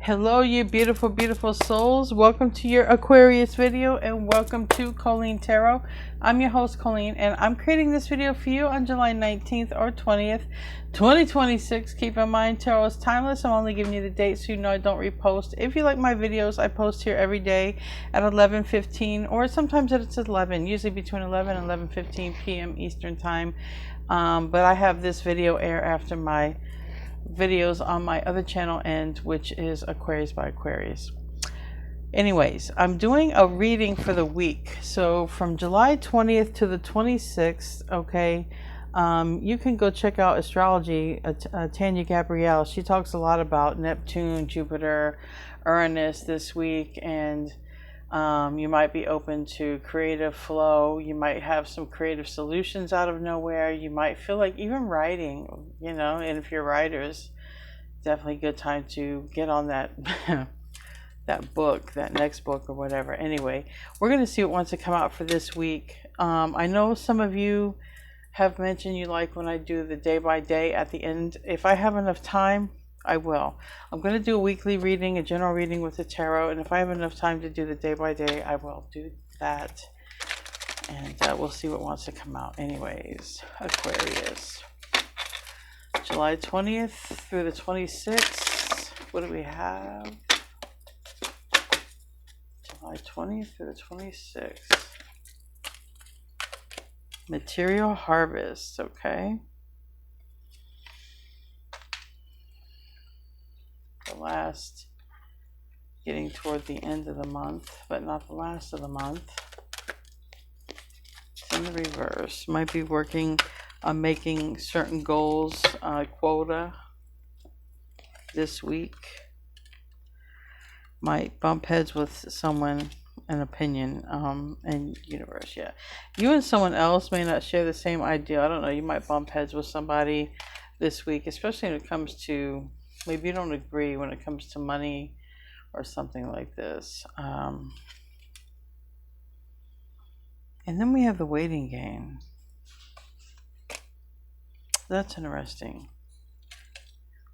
Hello, you beautiful, beautiful souls. Welcome to your Aquarius video and welcome to Colleen Tarot. I'm your host, Colleen, and I'm creating this video for you on July 19th or 20th, 2026. Keep in mind, tarot is timeless. I'm only giving you the date so you know I don't repost. If you like my videos, I post here every day at 11:15 or sometimes it's 11, usually between 11 and 11:15 p.m. Eastern Time. But I have this video air after my videos on my other channel which is Aquarius by Aquarius. Anyways, I'm doing a reading for the week, so from July 20th to the 26th. Okay, you can go check out astrology. Tanya Gabrielle, she talks a lot about Neptune, Jupiter, Uranus this week, and you might be open to creative flow. You might have some creative solutions out of nowhere. You might feel like even writing, and if you're writers, definitely a good time to get on that that next book or whatever. Anyway, we're going to see what wants to come out for this week. I know some of you have mentioned you like when I do the day by day at the end. If I have enough time, I will. I'm going to do a weekly reading, a general reading with the tarot, and if I have enough time to do the day by day, I will do that. And we'll see what wants to come out. Anyways, Aquarius, July 20th through the 26th. What do we have? July 20th through the 26th. Material harvest, okay. Last, getting toward the end of the month, but not the last of the month. It's in the reverse. Might be working on making certain goals, quota this week. Might bump heads with someone, an opinion, and universe. Yeah, you and someone else may not share the same idea. I don't know. You might bump heads with somebody this week, especially when it comes to, maybe you don't agree when it comes to money or something like this. And then we have the waiting game. That's interesting.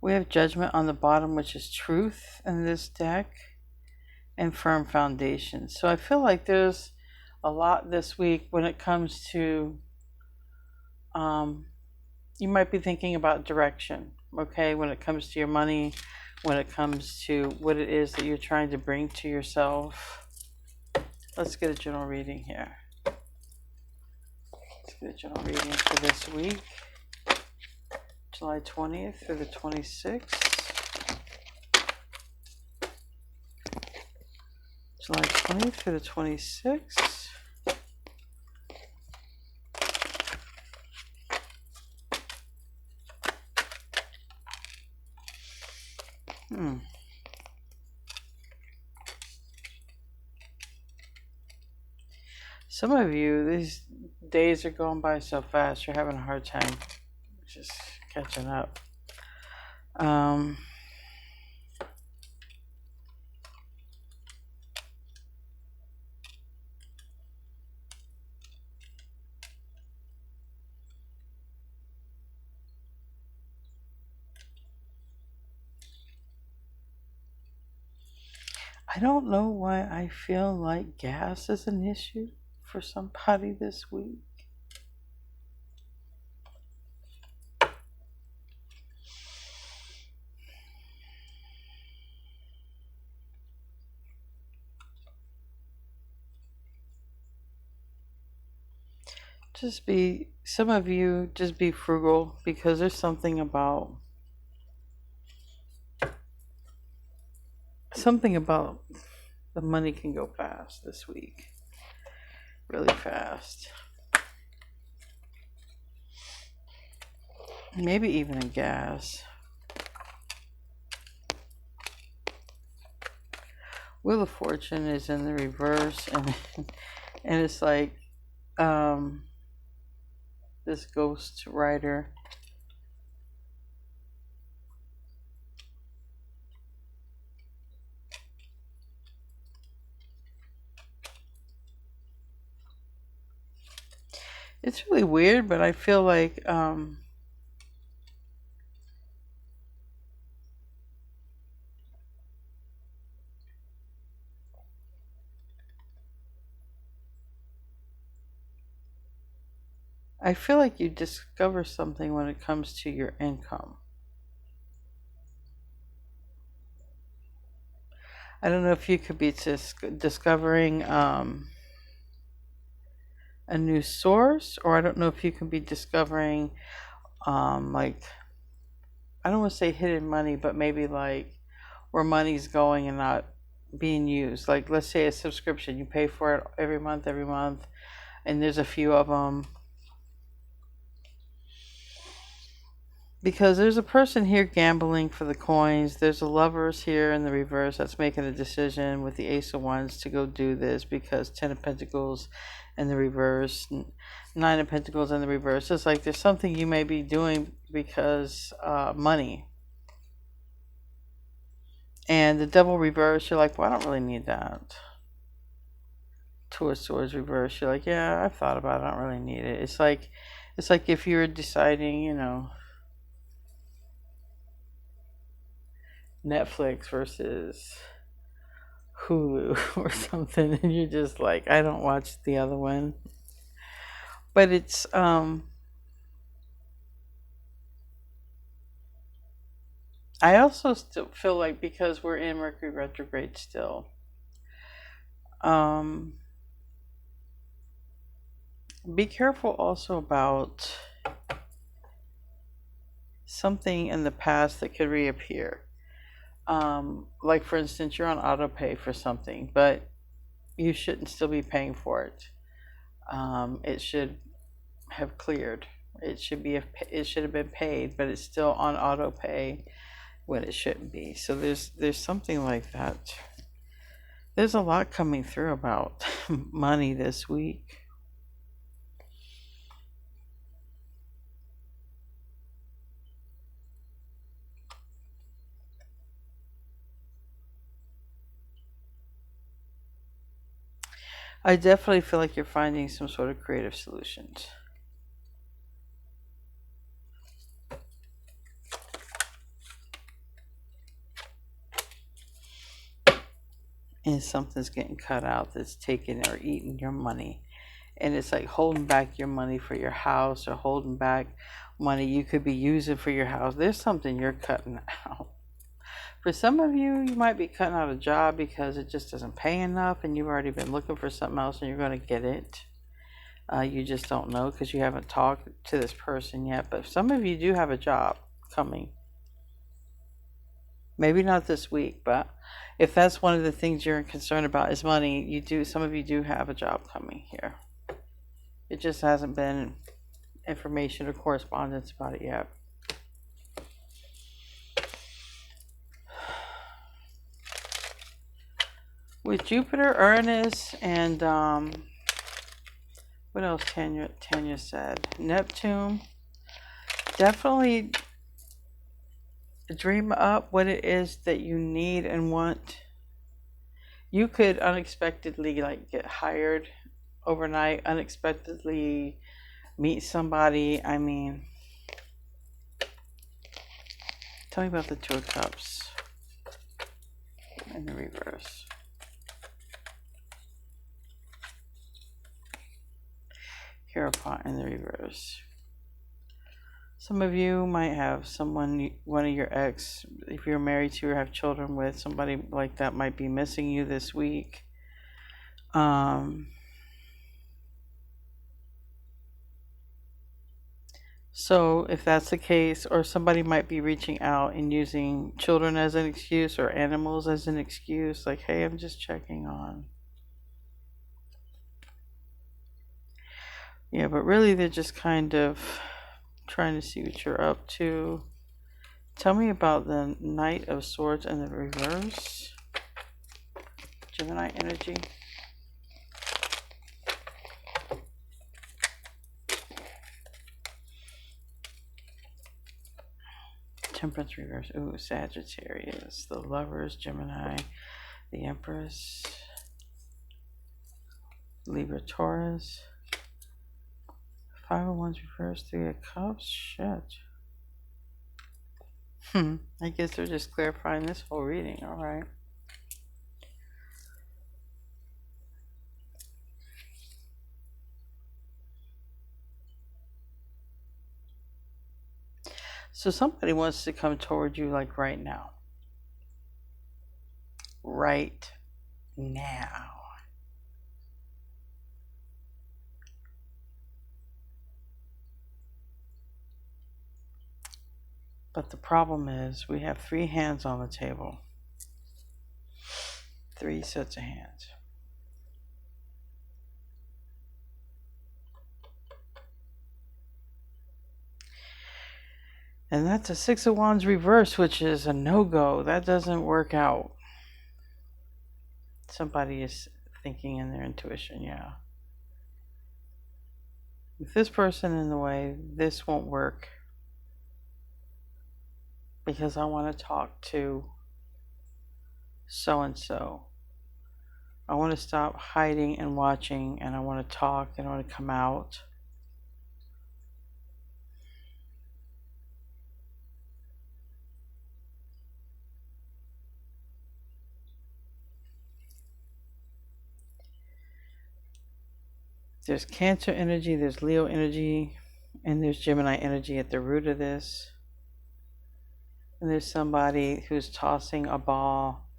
We have judgment on the bottom, which is truth in this deck, and firm foundation. So I feel like there's a lot this week when it comes to, you might be thinking about direction. Okay, when it comes to your money, when it comes to what it is that you're trying to bring to yourself. Let's get a general reading here. Let's get a general reading for this week, July 20th through the 26th. July 20th through the 26th. Some of you, these days are going by so fast, you're having a hard time just catching up. I don't know why I feel like gas is an issue for somebody this week. Some of you just be frugal, because there's something about the money can go fast this week. Really fast. Maybe even in gas. Wheel of Fortune is in the reverse, and it's like this ghost rider. It's really weird, but I feel like I feel like you discover something when it comes to your income. I don't know if you could be discovering a new source, or I don't know if you can be discovering like, I don't want to say hidden money, but maybe like where money's going and not being used. Like, let's say a subscription, you pay for it every month, and there's a few of them. Because there's a person here gambling for the coins. There's a lovers here in the reverse that's making a decision with the Ace of Wands to go do this, because 10 of Pentacles in the reverse, 9 of Pentacles in the reverse. It's like there's something you may be doing because money. And the Devil reverse, you're like, well, I don't really need that. Two of Swords reverse, you're like, yeah, I've thought about it. I don't really need it. It's like if you're deciding, you know, Netflix versus Hulu or something, and you're just like, I don't watch the other one. But it's I also still feel like, because we're in Mercury retrograde still, be careful also about something in the past that could reappear. Like, for instance, you're on auto pay for something, but you shouldn't still be paying for it. It should have cleared. It should have been paid, but it's still on auto pay when it shouldn't be. So there's something like that. There's a lot coming through about money this week. I definitely feel like you're finding some sort of creative solutions. And something's getting cut out that's taking or eating your money. And it's like holding back your money for your house, or holding back money you could be using for your house. There's something you're cutting out. For some of you, you might be cutting out a job because it just doesn't pay enough, and you've already been looking for something else and you're going to get it. You just don't know because you haven't talked to this person yet. But some of you do have a job coming. Maybe not this week, but if that's one of the things you're concerned about is money, some of you do have a job coming here. It just hasn't been information or correspondence about it yet. With Jupiter, Uranus, and what else Tanya said? Neptune. Definitely dream up what it is that you need and want. You could unexpectedly like get hired overnight, unexpectedly meet somebody. I mean, tell me about the Two of Cups in the reverse. Hierophant in the reverse. Some of you might have someone, one of your ex, if you're married to or have children with, somebody like that might be missing you this week. So if that's the case, or somebody might be reaching out and using children as an excuse or animals as an excuse, like, hey, I'm just checking on. Yeah, but really they're just kind of trying to see what you're up to. Tell me about the Knight of Swords in the reverse. Gemini energy. Temperance reverse. Ooh, Sagittarius. The Lovers, Gemini. The Empress. Libra, Taurus. Five of Wands reverse. Three of Cups. Shit. I guess they're just clarifying this whole reading. All right. So somebody wants to come toward you like right now. Right now. But the problem is we have 3 hands on the table. 3 sets of hands. And that's a 6 of Wands reverse, which is a no-go. That doesn't work out. Somebody is thinking in their intuition, yeah. With this person in the way, this won't work. Because I want to talk to so-and-so. I want to stop hiding and watching, and I want to talk, and I want to come out. There's Cancer energy, there's Leo energy, and there's Gemini energy at the root of this. And there's somebody who's tossing a ball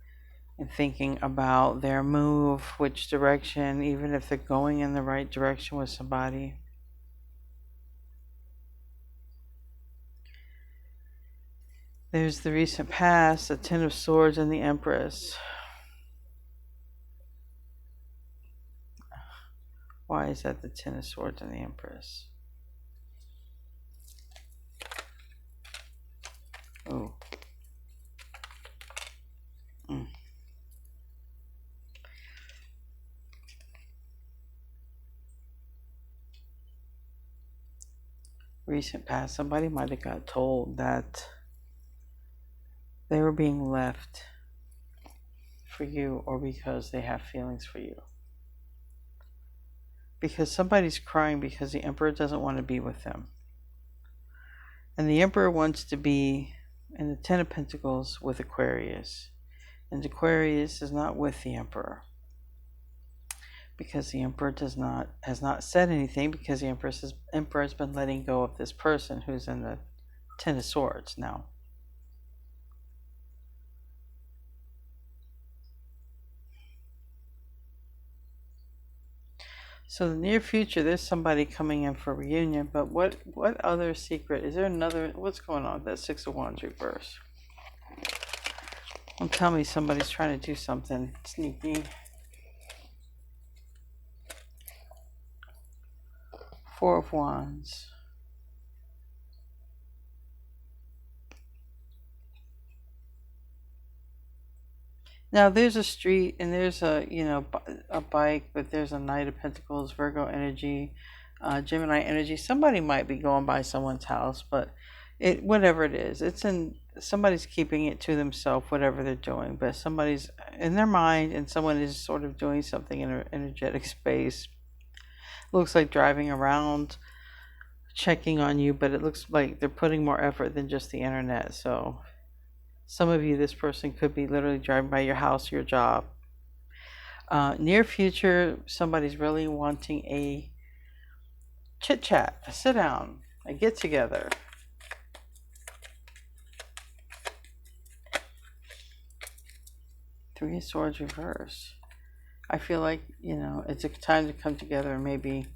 and thinking about their move, which direction, even if they're going in the right direction with somebody. There's the recent past, the 10 of Swords, and the Empress. Why is that the 10 of Swords and the Empress? Oh. Recent past, somebody might have got told that they were being left for you, or because they have feelings for you. Because somebody's crying because the Emperor doesn't want to be with them. And the Emperor wants to be in the 10 of Pentacles with Aquarius. And Aquarius is not with the Emperor. Because the Emperor has not said anything, because the Emperor has been letting go of this person who's in the 10 of Swords now. So in the near future, there's somebody coming in for a reunion, but what other secret? Is there another? What's going on with that 6 of Wands reverse? Don't tell me somebody's trying to do something sneaky. 4 of Wands. Now there's a street and there's a bike, but there's a Knight of Pentacles, Virgo energy, Gemini energy. Somebody might be going by someone's house, but whatever it is, somebody's keeping it to themselves, whatever they're doing, but somebody's in their mind, and someone is sort of doing something in an energetic space. Looks like driving around, checking on you, but it looks like they're putting more effort than just the internet. So some of you, this person could be literally driving by your house, your job. Near future, somebody's really wanting a chit chat, a sit down, a get together. Three of Swords reverse. I feel like, it's a time to come together and maybe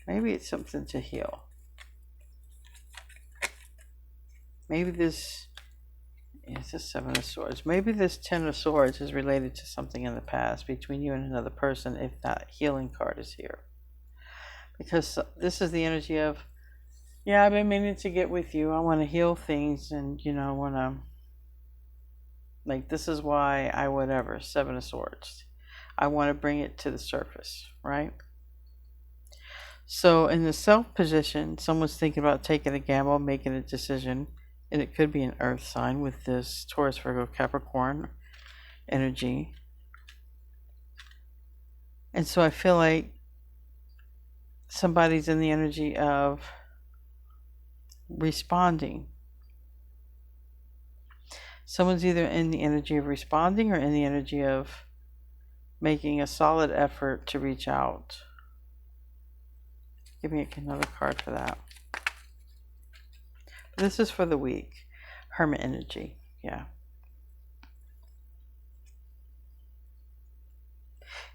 it's something to heal. Maybe this is the 7 of Swords. Maybe this 10 of Swords is related to something in the past between you and another person, if that healing card is here. Because this is the energy of, yeah, I've been meaning to get with you. I want to heal things, and, I want to, like, this is why I whatever, 7 of Swords. I want to bring it to the surface, right? So in the self position, someone's thinking about taking a gamble, making a decision. And it could be an earth sign with this Taurus, Virgo, Capricorn energy. And so I feel like somebody's in the energy of responding. Someone's either in the energy of responding or in the energy of making a solid effort to reach out. Give me another card for that. This is for the week. Hermit energy. Yeah.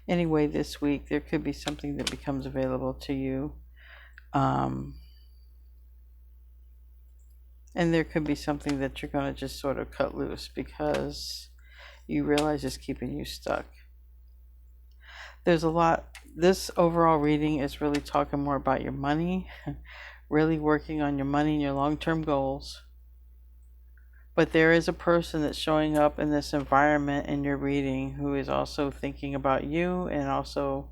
Anyway, this week there could be something that becomes available to you. And there could be something that you're going to just sort of cut loose because you realize it's keeping you stuck. There's a lot. This overall reading is really talking more about your money, really working on your money and your long-term goals. But there is a person that's showing up in this environment in your reading who is also thinking about you, and also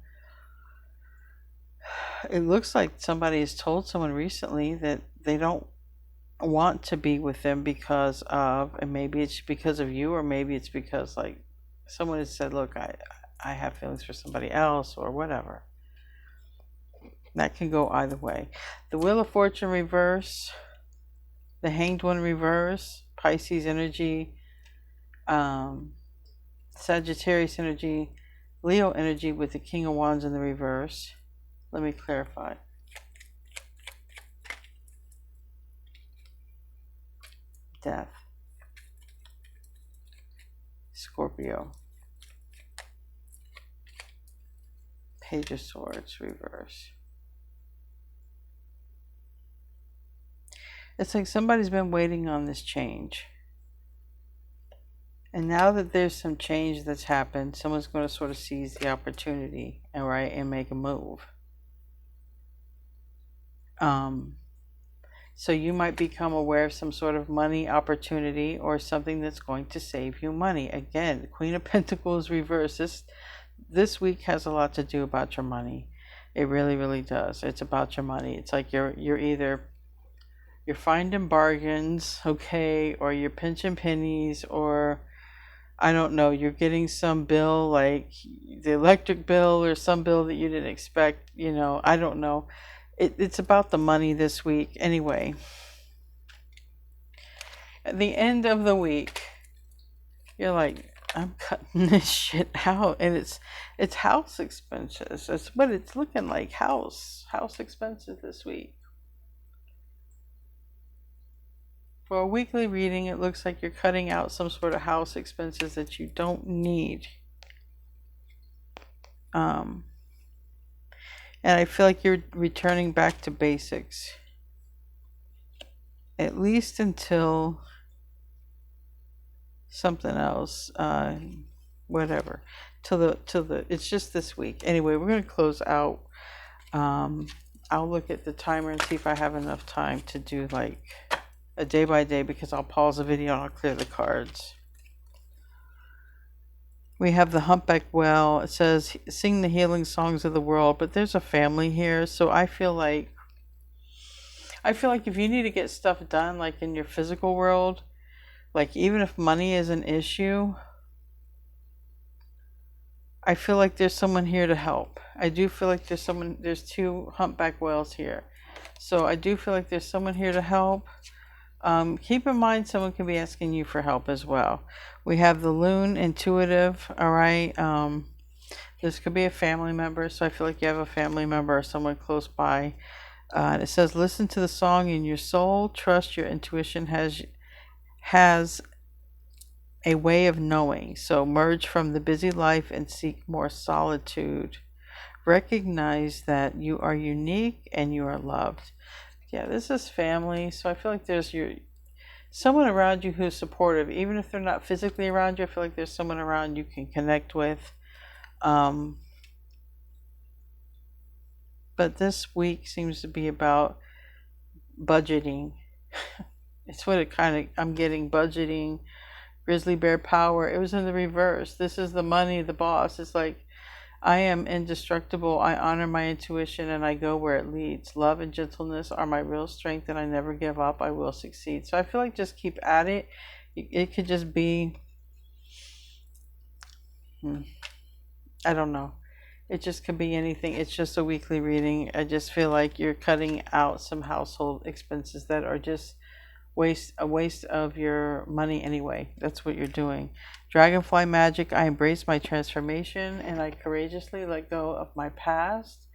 it looks like somebody has told someone recently that they don't want to be with them because of, and maybe it's because of you, or maybe it's because like someone has said, look, I have feelings for somebody else or whatever. That can go either way. The Wheel of Fortune reverse, the Hanged One reverse, Pisces energy, Sagittarius energy, Leo energy with the King of Wands in the reverse. Let me clarify. Death, Scorpio, Page of Swords reverse. It's like somebody's been waiting on this change. And now that there's some change that's happened, someone's going to sort of seize the opportunity, all right, and make a move. So you might become aware of some sort of money opportunity or something that's going to save you money. Again, the Queen of Pentacles reverse. This week has a lot to do about your money. It really, really does. It's about your money. It's like you're finding bargains, okay, or you're pinching pennies, or I don't know, you're getting some bill like the electric bill or some bill that you didn't expect, you know, I don't know. It's about the money this week. Anyway, at the end of the week, you're like, I'm cutting this shit out. And it's house expenses. That's what it's looking like. House expenses this week. For a weekly reading, it looks like you're cutting out some sort of house expenses that you don't need. And I feel like you're returning back to basics. At least until something else, whatever. Till the it's just this week. Anyway, we're going to close out. I'll look at the timer and see if I have enough time to do like a day by day, because I'll pause the video and I'll clear the cards. We have the Humpback Whale. It says, sing the healing songs of the world, but there's a family here. So I feel like if you need to get stuff done, like in your physical world, like even if money is an issue, I feel like there's someone here to help. I do feel like there's two humpback whales here. So I do feel like there's someone here to help. Keep in mind someone can be asking you for help as well. We have the Loon, intuitive, all right. This could be a family member, so I feel like you have a family member or someone close by. And it says, listen to the song in your soul. Trust your intuition has a way of knowing. So merge from the busy life and seek more solitude. Recognize that you are unique and you are loved. Yeah, this is family, so I feel like there's someone around you who's supportive. Even if they're not physically around you, I feel like there's someone around you can connect with. But this week seems to be about budgeting. It's what I'm getting, budgeting. Grizzly bear power. It was in the reverse. This is the money, the boss. It's like, I am indestructible. I honor my intuition and I go where it leads. Love and gentleness are my real strength and I never give up. I will succeed. So I feel like just keep at it. It could just be, I don't know. It just could be anything. It's just a weekly reading. I just feel like you're cutting out some household expenses that are just a waste of your money anyway. That's what you're doing. Dragonfly magic. I embrace my transformation and I courageously let go of my past.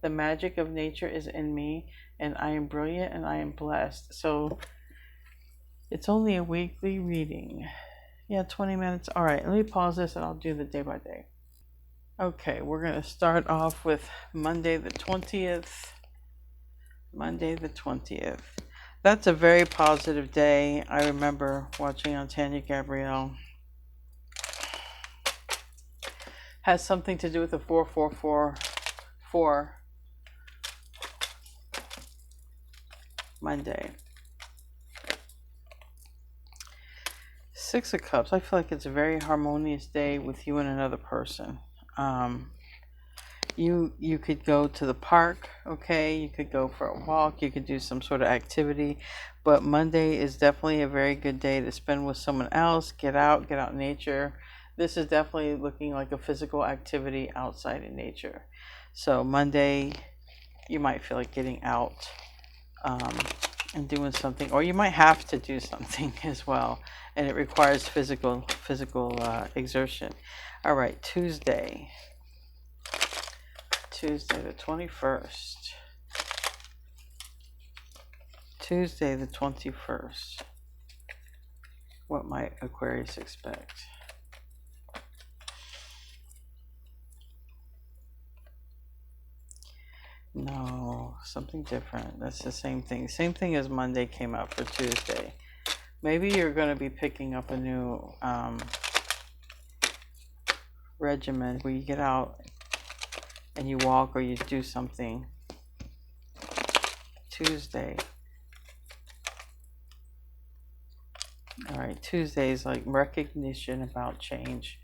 The magic of nature is in me, and I am brilliant and I am blessed. So it's only a weekly reading. Yeah, 20 minutes. All right, let me pause this and I'll do the day by day. Okay, we're going to start off with Monday the 20th. Monday the 20th. That's a very positive day. I remember watching on Tanya Gabrielle. Has something to do with the 4444 Monday. Six of Cups. I feel like it's a very harmonious day with you and another person. You could go to the park, okay? You could go for a walk. You could do some sort of activity. But Monday is definitely a very good day to spend with someone else. Get out in nature. This is definitely looking like a physical activity outside in nature. So Monday, you might feel like getting out and doing something, or you might have to do something as well, and it requires physical exertion. All right, Tuesday the 21st. Tuesday the 21st. What might Aquarius expect? No, something different. That's the same thing. Same thing as Monday came up for Tuesday. Maybe you're going to be picking up a new regimen where you get out and you walk or you do something. Tuesday. All right, Tuesday is like recognition about change.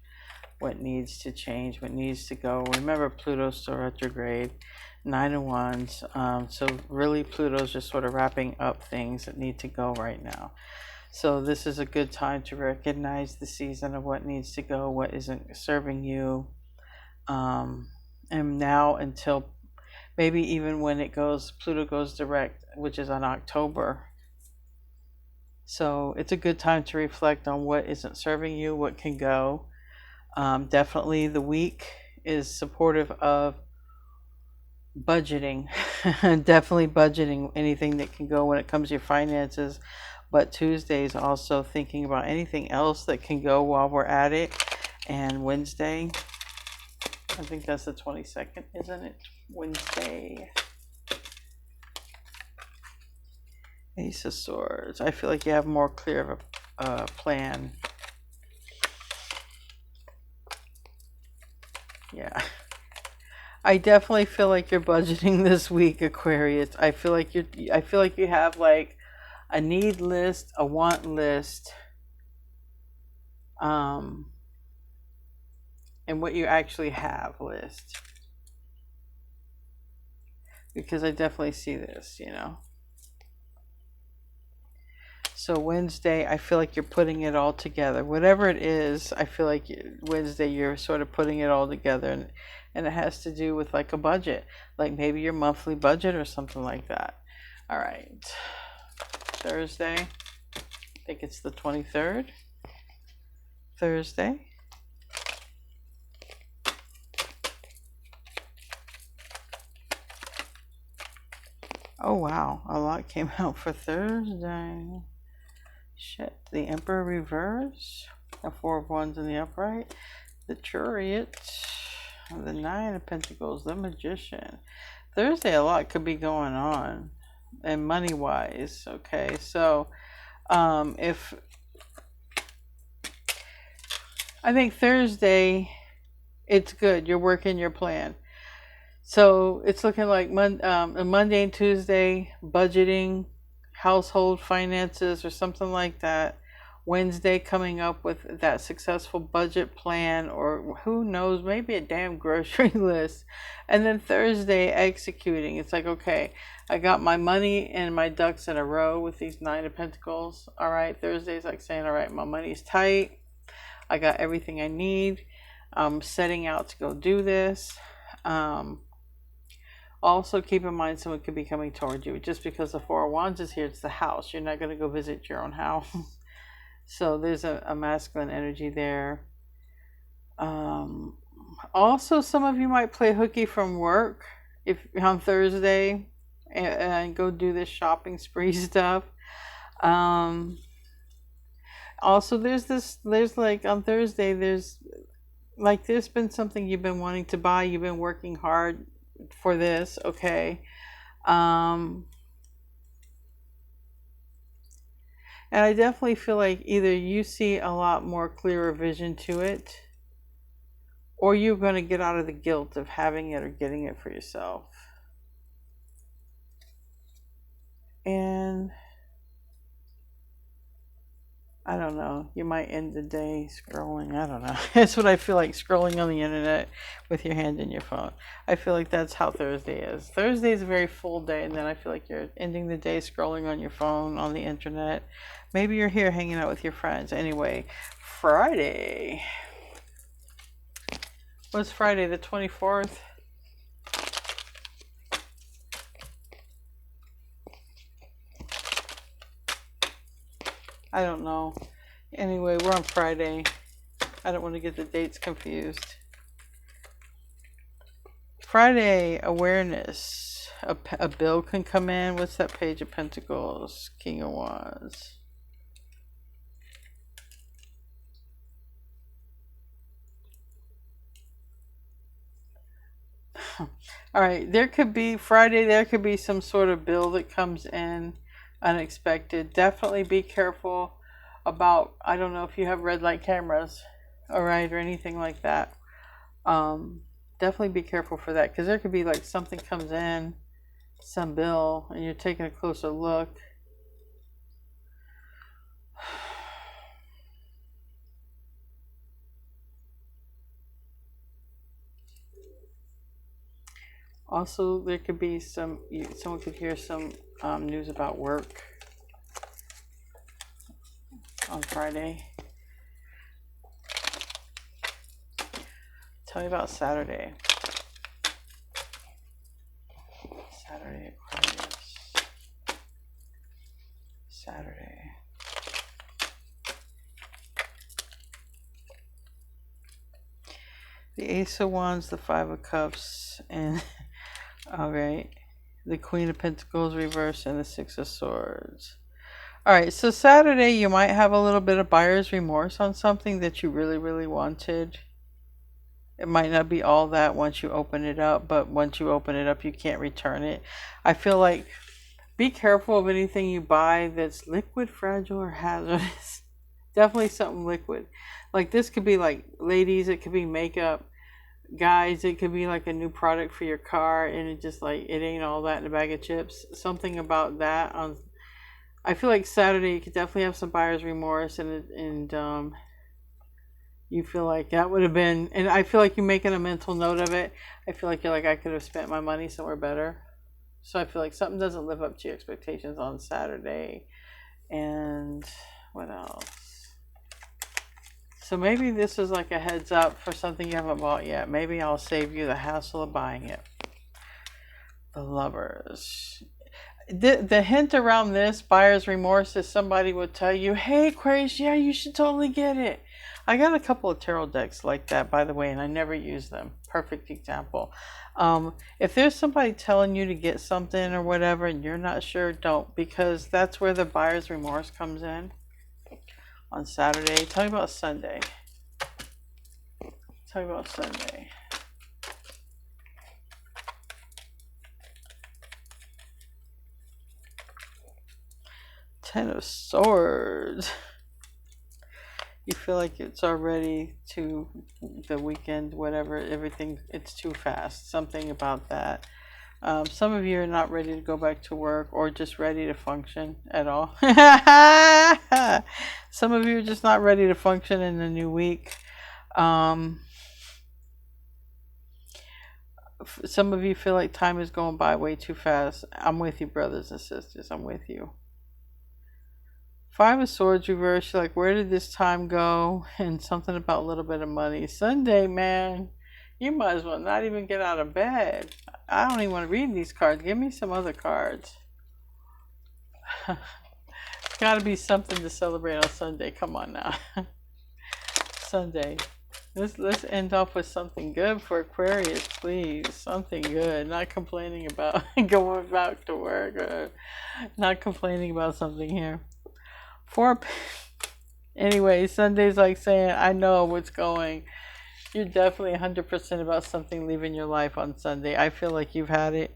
What needs to change, what needs to go. Remember, Pluto's still retrograde. 9 of Wands. So really Pluto's just sort of wrapping up things that need to go right now. So this is a good time to recognize the season of what needs to go, what isn't serving you. And now until maybe even when Pluto goes direct, which is on October. So it's a good time to reflect on what isn't serving you, what can go. Definitely the week is supportive of budgeting. Definitely budgeting anything that can go when it comes to your finances. But Tuesday is also thinking about anything else that can go while we're at it. And Wednesday, I think that's the 22nd, isn't it? Wednesday. Ace of Swords. I feel like you have more clear of a plan. Yeah. I definitely feel like you're budgeting this week, Aquarius. I feel like you have like a need list, a want list, and what you actually have list. Because I definitely see this, you know. So Wednesday, I feel like you're putting it all together. Whatever it is, I feel like Wednesday you're sort of putting it all together, and it has to do with like a budget, like maybe your monthly budget or something like that. All right, Thursday, I think it's the 23rd. Thursday. Oh wow, a lot came out for Thursday. Shit, the Emperor reverse, the 4 of Wands in the upright, the Chariot, the 9 of Pentacles, the Magician. Thursday, a lot could be going on, and money-wise. Okay, so if I think Thursday, it's good. You're working your plan. So it's looking like Monday and Tuesday, budgeting, household finances or something like that. Wednesday, coming up with that successful budget plan, or who knows, maybe a damn grocery list. And then Thursday, executing. It's like, okay, I got my money and my ducks in a row with these 9 of Pentacles. All right, Thursday's like saying, all right, my money's tight. I got everything I need. I'm setting out to go do this. Also, keep in mind someone could be coming towards you. Just because the 4 of Wands is here, it's the house. You're not going to go visit your own house. So there's a masculine energy there. Also, some of you might play hooky from work. if on Thursday, and go do this shopping spree stuff. Um, Also, there's like on Thursday, there's been something you've been wanting to buy, you've been working hard for this, okay? Um, and I definitely feel like either you see a lot more clearer vision to it, or you're going to get out of the guilt of having it or getting it for yourself. And I don't know, you might end the day scrolling. I don't know. That's what I feel like, scrolling on the internet with your hand in your phone. I feel like that's how Thursday is. Thursday is a very full day, and then I feel like you're ending the day scrolling on your phone, on the internet. Maybe you're here hanging out with your friends. Anyway, Friday. What's Friday, the 24th? I don't know. Anyway, we're on Friday. I don't want to get the dates confused. Friday, awareness. A bill can come in. What's that Page of Pentacles? King of Wands. All right, there could be Friday, there could be some sort of bill that comes in unexpected. Definitely be careful about, I don't know if you have red light cameras, all right, or anything like that. Definitely be careful for that, because there could be like something comes in, some bill, and you're taking a closer look. Also, there could be someone could hear some news about work on Friday. Tell me about Saturday. Saturday, Aquarius. Saturday. The Ace of Wands, the Five of Cups, and alright, the Queen of Pentacles reversed, and the Six of Swords. Alright, so Saturday you might have a little bit of buyer's remorse on something that you really, really wanted. It might not be all that once you open it up, but once you open it up, you can't return it. I feel like be careful of anything you buy that's liquid, fragile, or hazardous. Definitely something liquid. Like this could be like, ladies, it could be makeup. Guys, it could be like a new product for your car, and it just like, it ain't all that in a bag of chips. Something about that. I feel like Saturday you could definitely have some buyer's remorse, and you feel like that would have been, and I feel like you're making a mental note of it. I feel like you're like, I could have spent my money somewhere better. So I feel like something doesn't live up to your expectations on Saturday. And what else? So maybe this is like a heads up for something you haven't bought yet. Maybe I'll save you the hassle of buying it. The Lovers. The hint around this buyer's remorse is somebody would tell you, hey Aquarius, yeah, you should totally get it. I got a couple of tarot decks like that, by the way, and I never use them. Perfect example. If there's somebody telling you to get something or whatever and you're not sure, don't, because that's where the buyer's remorse comes in. On Saturday. Tell me about Sunday. Tell me about Sunday. Ten of Swords. You feel like it's already to the weekend, whatever, everything, it's too fast. Something about that. Some of you are not ready to go back to work, or just ready to function at all. Some of you are just not ready to function in the new week. Some of you feel like time is going by way too fast. I'm with you, brothers and sisters. I'm with you. Five of Swords reversed. You're like, where did this time go? And something about a little bit of money. Sunday, man. You might as well not even get out of bed. I don't even want to read these cards. Give me some other cards. It's got to be something to celebrate on Sunday. Come on now. Sunday. Let's end off with something good for Aquarius, please. Something good. Not complaining about going back to work. Not complaining about something here. Anyway, Sunday's like saying, I know what's going. You're definitely 100% about something leaving your life on Sunday. I feel like you've had it.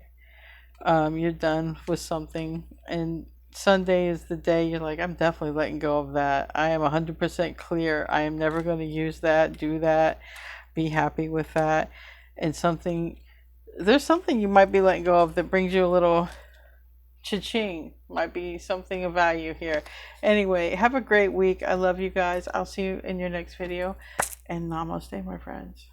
You're done with something. And Sunday is the day you're like, I'm definitely letting go of that. I am 100% clear. I am never going to use that, do that, be happy with that. And there's something you might be letting go of that brings you a little cha-ching. Might be something of value here. Anyway, have a great week. I love you guys. I'll see you in your next video. And namaste, my friends.